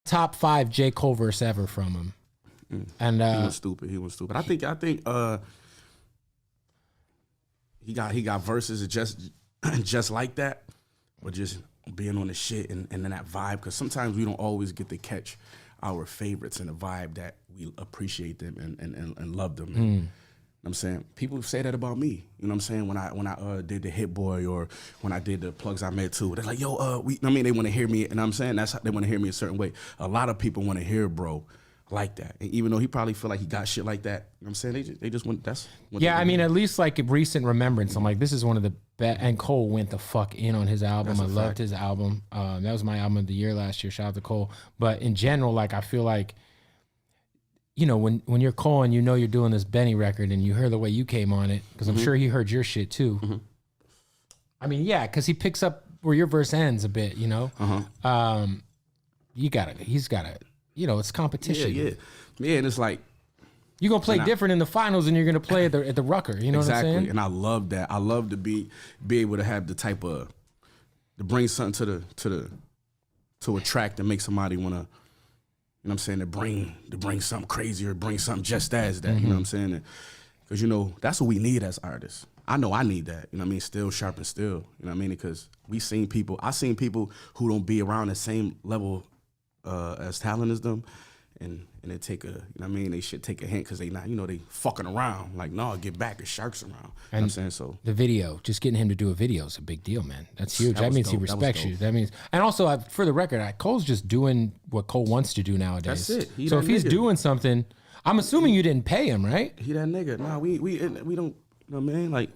top 5 J. Cole verse ever from him. And he was stupid. He was stupid. I think he got verses just like that, but just being on the shit and then that vibe. Because sometimes we don't always get to catch our favorites and the vibe that we appreciate them and love them. You know what I'm saying? People say that about me. You know what I'm saying? When I did the Hit Boy or when I did the Plugs I Met Too, they're like, yo, they want to hear me, and I'm saying that's how they want to hear me a certain way. A lot of people want to hear bro like that, and even though he probably feel like he got shit like that, you know what I'm saying, they just want that's what I mean, at least like a recent remembrance. I'm like, this is one of the best. And Cole went the fuck in on his album. I loved his album. That was my album of the year last year. Shout out to Cole. But in general, like I feel like, you know, when you're Cole and you know you're doing this Benny record and you heard the way you came on it, because I'm sure he heard your shit too. I mean, yeah, because he picks up where your verse ends a bit, you know. He's gotta. You know, it's competition. Yeah, and it's like you're gonna play different in the finals than you're gonna play at the Rucker. You know what I'm saying? Exactly, and I love that. I love to be able to have the type of to bring something to attract and make somebody wanna. You know what I'm saying? To bring something crazy or bring something just as that. You know what I'm saying? Because you know that's what we need as artists. I know I need that. You know what I mean? Still sharp and still. You know what I mean? Because I seen people who don't be around the same level as talent as them, and they take a, you know what I mean, they should take a hint because they not, you know, they fucking around. Like, no, get back, the sharks around. You know what I'm saying? So the video, just getting him to do a video is a big deal, man. That's huge. That means he respects you. That means, and also for the record, Cole's just doing what Cole wants to do nowadays. That's it. So if he's doing something, I'm assuming you didn't pay him, right? He that nigga. Nah, we don't, you know what I mean? Like,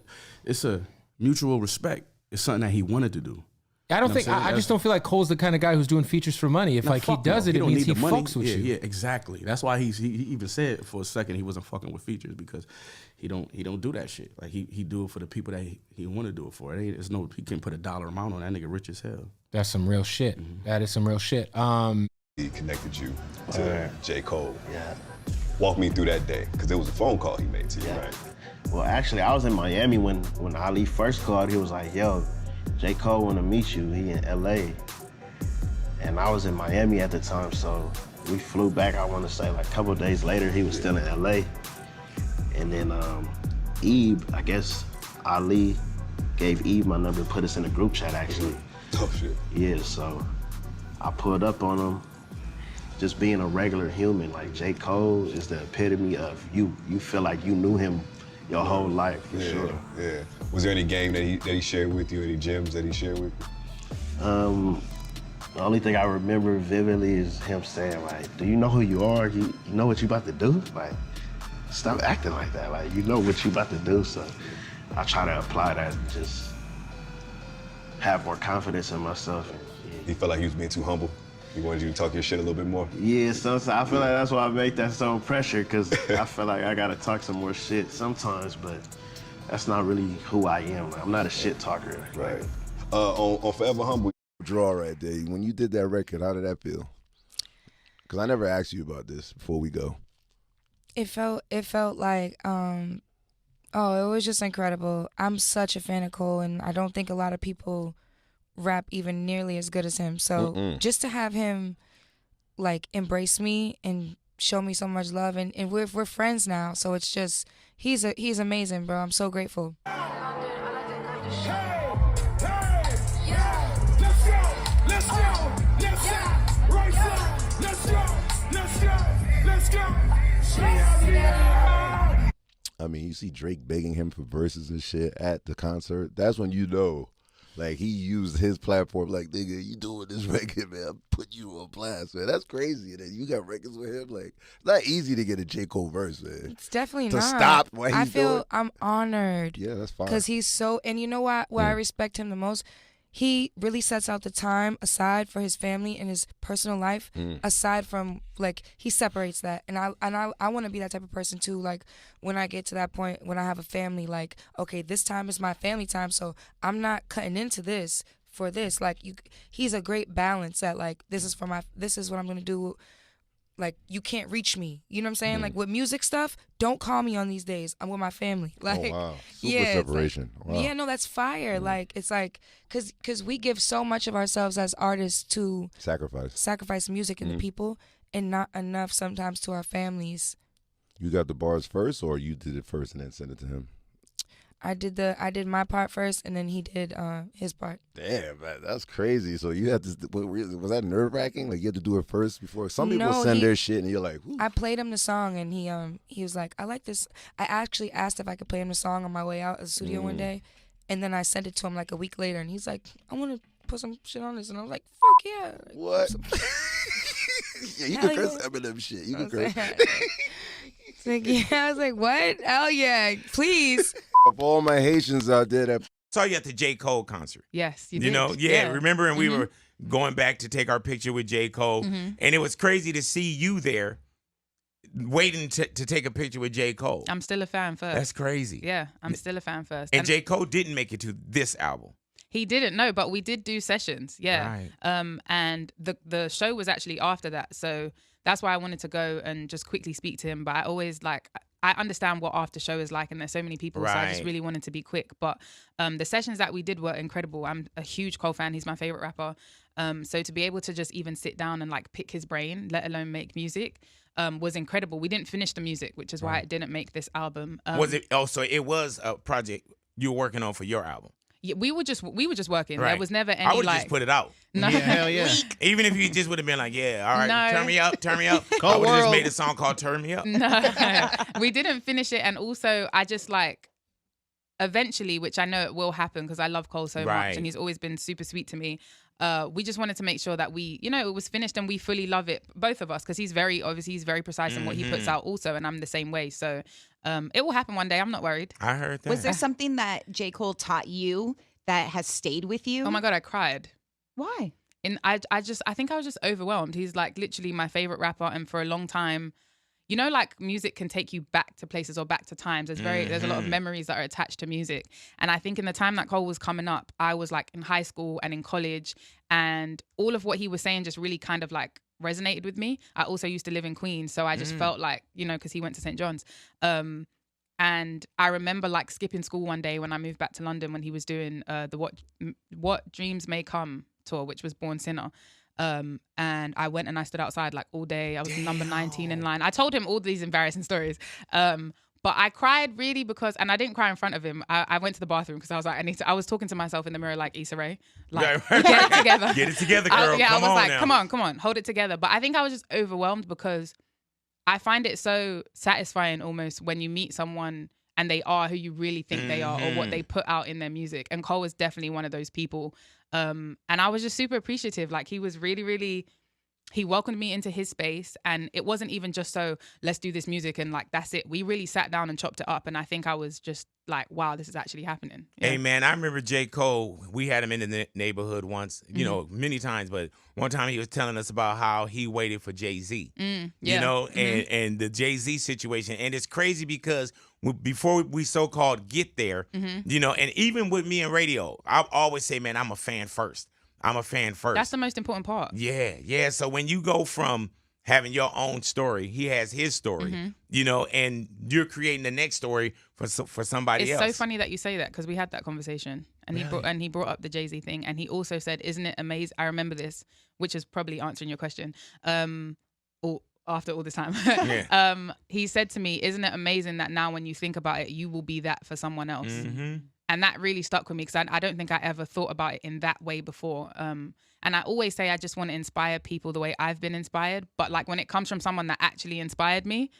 it's a mutual respect. It's something that he wanted to do. I don't think I just don't feel like Cole's the kind of guy who's doing features for money. If like he does it, it means he fucks with you. Yeah, exactly. That's why he even said for a second he wasn't fucking with features, because he don't do that shit. Like he do it for the people that he want to do it for. He can't put a dollar amount on that nigga. Rich as hell. That's some real shit. That is some real shit. He connected you to J. Cole. Yeah. Walk me through that day, because it was a phone call he made to you, right? Well, actually, I was in Miami when Ali first called. He was like, yo, J. Cole want to meet you. He in L.A. And I was in Miami at the time, so we flew back, I want to say, like a couple of days later. He was still in L.A. And then Eve, I guess Ali gave Eve my number, put us in a group chat, actually. Oh, shit. Yeah, so I pulled up on him, just being a regular human. Like, J. Cole is the epitome of you feel like you knew him your whole life, for sure. Yeah. Was there any game that he shared with you, any gems that he shared with you? The only thing I remember vividly is him saying, like, do you know who you are? You know what you about to do? Like, stop acting like that. Like, you know what you about to do. So I try to apply that and just have more confidence in myself. He felt like he was being too humble? He wanted you to talk your shit a little bit more? Yeah, sometimes I feel like that's why I make that so pressure, because I feel like I gotta talk some more shit sometimes, but that's not really who I am. I'm not a shit talker. Right. On Forever Humble. Draw right there. When you did that record, how did that feel? Because I never asked you about this before we go. It felt like, it was just incredible. I'm such a fan of Cole, and I don't think a lot of people rap even nearly as good as him. So just to have him like embrace me and show me so much love, and we're friends now. So it's just he's amazing, bro. I'm so grateful. I mean, you see Drake begging him for verses and shit at the concert. That's when you know. Like, he used his platform, like, nigga, you doing this record, man, I'm putting you on blast, man. That's crazy. And then you got records with him. Like, it's not easy to get a J. Cole verse, man. It's definitely to not. Stop what he's doing. I'm honored. Yeah, that's fine. Because he's so, and you know what? Where I respect him the most? He really sets out the time aside for his family and his personal life, aside from, like, he separates that. And I want to be that type of person too. Like, when I get to that point, when I have a family, like, okay, this time is my family time, so I'm not cutting into this for this. Like, he's a great balance that, like, this is what I'm gonna do, like you can't reach me. You know what I'm saying? Like with music stuff, don't call me on these days. I'm with my family. Like, oh wow, super yeah, separation. Wow. Yeah, no, that's fire. Like it's like cause we give so much of ourselves as artists to sacrifice music and the people, and not enough sometimes to our families. You got the bars first, or you did it first and then sent it to him? I did my part first, and then he did his part. Damn, man, that's crazy. So you had to, was that nerve wracking? Like you had to do it first before? Some people send their shit, and you're like, whew. I played him the song, and he was like, I like this. I actually asked if I could play him the song on my way out of the studio one day, and then I sent it to him like a week later, and he's like, I want to put some shit on this, and I was like, fuck yeah. What? Yeah, you can curse Eminem shit. You can curse. Like, yeah, I was like, what? Hell yeah, please. Of all my Haitians out there that Saw you at the J. Cole concert. Yes, you did. You know, remember? And we were going back to take our picture with J. Cole. And it was crazy to see you there waiting to take a picture with J. Cole. I'm still a fan first. That's crazy. Yeah, I'm still a fan first. And J. Cole didn't make it to this album. He didn't, no, but we did do sessions, yeah. Right. And the show was actually after that, so that's why I wanted to go and just quickly speak to him. But I always I understand what after show is like, and there's so many people, so I just really wanted to be quick. But the sessions that we did were incredible. I'm a huge Cole fan. He's my favorite rapper. So to be able to just even sit down and like pick his brain, let alone make music, was incredible. We didn't finish the music, which is why it didn't make this album. Was it? Oh, so it was a project you were working on for your album. Yeah, we were just working. Right. There was never any I would like. just put it out. No, Yeah, hell yeah. Even if you just would have been like, yeah, all right, No. turn me up, turn me up. Cold I would have just world. made a song called Turn Me Up. No, we didn't finish it, and also I just like eventually, which I know it will happen because I love Cole so Right. much, and he's always been super sweet to me. We just wanted to make sure that we, you know, it was finished and we fully love it, both of us, because he's very precise in what he puts out also, and I'm the same way. So it will happen one day. I'm not worried. I heard that. Was there something that J. Cole taught you that has stayed with you? Oh my God, I cried. Why? And I think I was just overwhelmed. He's like literally my favorite rapper, and for a long time, you know, like music can take you back to places or back to times. There's a lot of memories that are attached to music. And I think in the time that Cole was coming up, I was like in high school and in college, and all of what he was saying just really kind of like resonated with me. I also used to live in Queens, so I just felt like, you know, because he went to St. John's. And I remember like skipping school one day when I moved back to London when he was doing the What Dreams May Come tour, which was Born Sinner. And I went and I stood outside like all day. I was number 19 in line. I told him all these embarrassing stories. But I cried really because, and I didn't cry in front of him. I went to the bathroom because I was like, I was talking to myself in the mirror like Issa Rae. Like, get it together. Get it together, girl. I was like, now. come on, hold it together. But I think I was just overwhelmed because I find it so satisfying almost when you meet someone and they are who you really think they are, or what they put out in their music. And Cole was definitely one of those people. And I was just super appreciative. Like he was really, really, he welcomed me into his space, and it wasn't even just so let's do this music and like that's it. We really sat down and chopped it up, and I think I was just like, wow, this is actually happening. Yeah. Hey man, I remember J. Cole. We had him in the neighborhood once, you know, many times, but one time he was telling us about how he waited for Jay-Z. You know, and the Jay-Z situation, and it's crazy because before we so-called get there, you know, and even with me in radio, I always say, man, I'm a fan first. That's the most important part. Yeah. So when you go from having your own story, he has his story, you know, and you're creating the next story for somebody else. It's so funny that you say that because we had that conversation, and he brought up the Jay-Z thing, and he also said, "Isn't it amazing?" I remember this, which is probably answering your question. Or after all this time, he said to me, "Isn't it amazing that now when you think about it, you will be that for someone else?" And that really stuck with me because I don't think I ever thought about it in that way before. And I always say I just want to inspire people the way I've been inspired. But like when it comes from someone that actually inspired me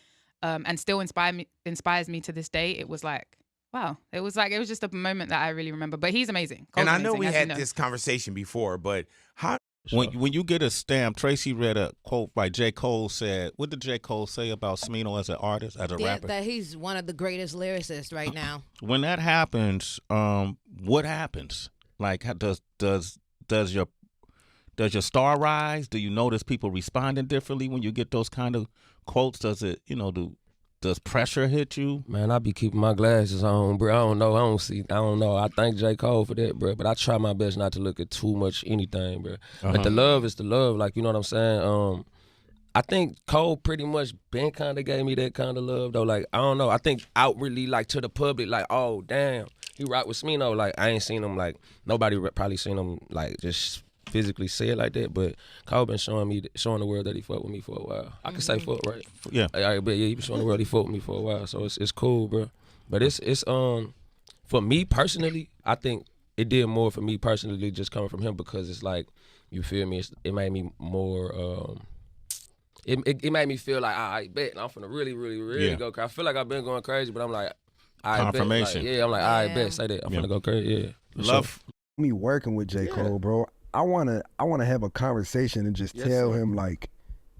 and still inspires me to this day, it was like, wow. It was just a moment that I really remember. But he's amazing. Cole's and I know amazing, we as had you know. this conversation before, but how... When you get a stamp, Tracy read a quote by J. Cole said, what did J. Cole say about Smino as an artist, as a rapper? That he's one of the greatest lyricists right now. When that happens, what happens? Like, does your star rise? Do you notice people responding differently when you get those kind of quotes? Does it, does pressure hit you? Man, I be keeping my glasses on, bro. I don't know. I thank J. Cole for that, bro. But I try my best not to look at too much anything, bro. Like the love is the love. Like, you know what I'm saying? I think Cole pretty much been kind of gave me that kind of love though. Like I don't know. I think outwardly like to the public, like oh damn, he rock with Smino. Like I ain't seen him like nobody probably seen him like just physically say it like that. But Cole been showing the world that he fucked with me for a while. I can say fuck right. Yeah. But yeah, he been showing the world he fucked with me for a while. So it's cool, bro. But it's for me personally, I think it did more for me personally just coming from him because it's like you feel me. It made me more. It made me feel like I bet I'm finna really go crazy. I feel like I've been going crazy, but I'm like, confirmation. Bet. Like, I'm like, I bet say that. I'm finna go crazy. Yeah. Love me working with J. Cole, bro. I wanna have a conversation and just tell him like,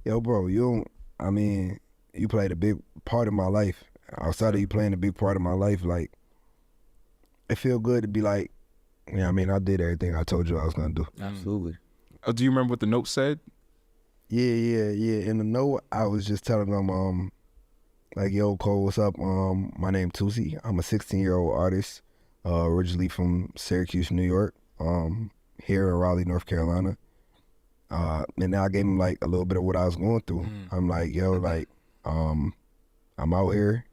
yo, bro, you played a big part of my life. Outside of you playing a big part of my life, like, it feel good to be like, yeah, I did everything I told you I was gonna do. Absolutely. Do you remember what the note said? Yeah. In the note, I was just telling them, like, yo, Cole, what's up? My name Toosii. I'm a 16-year-old artist, originally from Syracuse, New York, here in Raleigh, North Carolina. And then I gave him, like, a little bit of what I was going through. I'm like, yo, like, I'm out here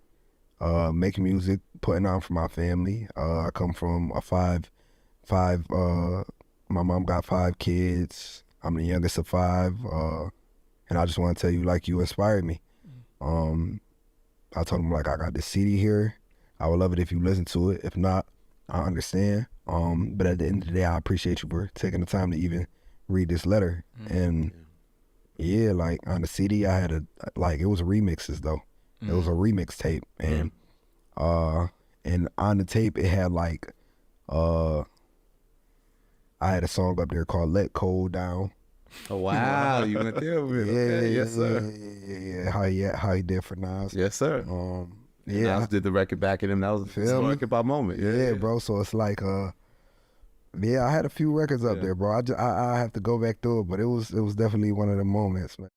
making music, putting on for my family. I come from a my mom got 5 kids. I'm the youngest of 5, and I just want to tell you, like, you inspired me. I told him, like, I got this CD here. I would love it if you listen to it. If not, I understand. But at the end of the day, I appreciate you for taking the time to even read this letter. And yeah, like, on the CD, I had it was remixes, though. It was a remix tape. And on the tape, it had, like, I had a song up there called Let Cole Down. Oh, wow. You went there with it. Okay. Yes, sir. Yeah. How he did for Nas. Yes, sir. Nas did the record back at him. That was a record by moment. Yeah, bro. So it's like, I had a few records up there, bro. I have to go back through it, but it was definitely one of the moments, man.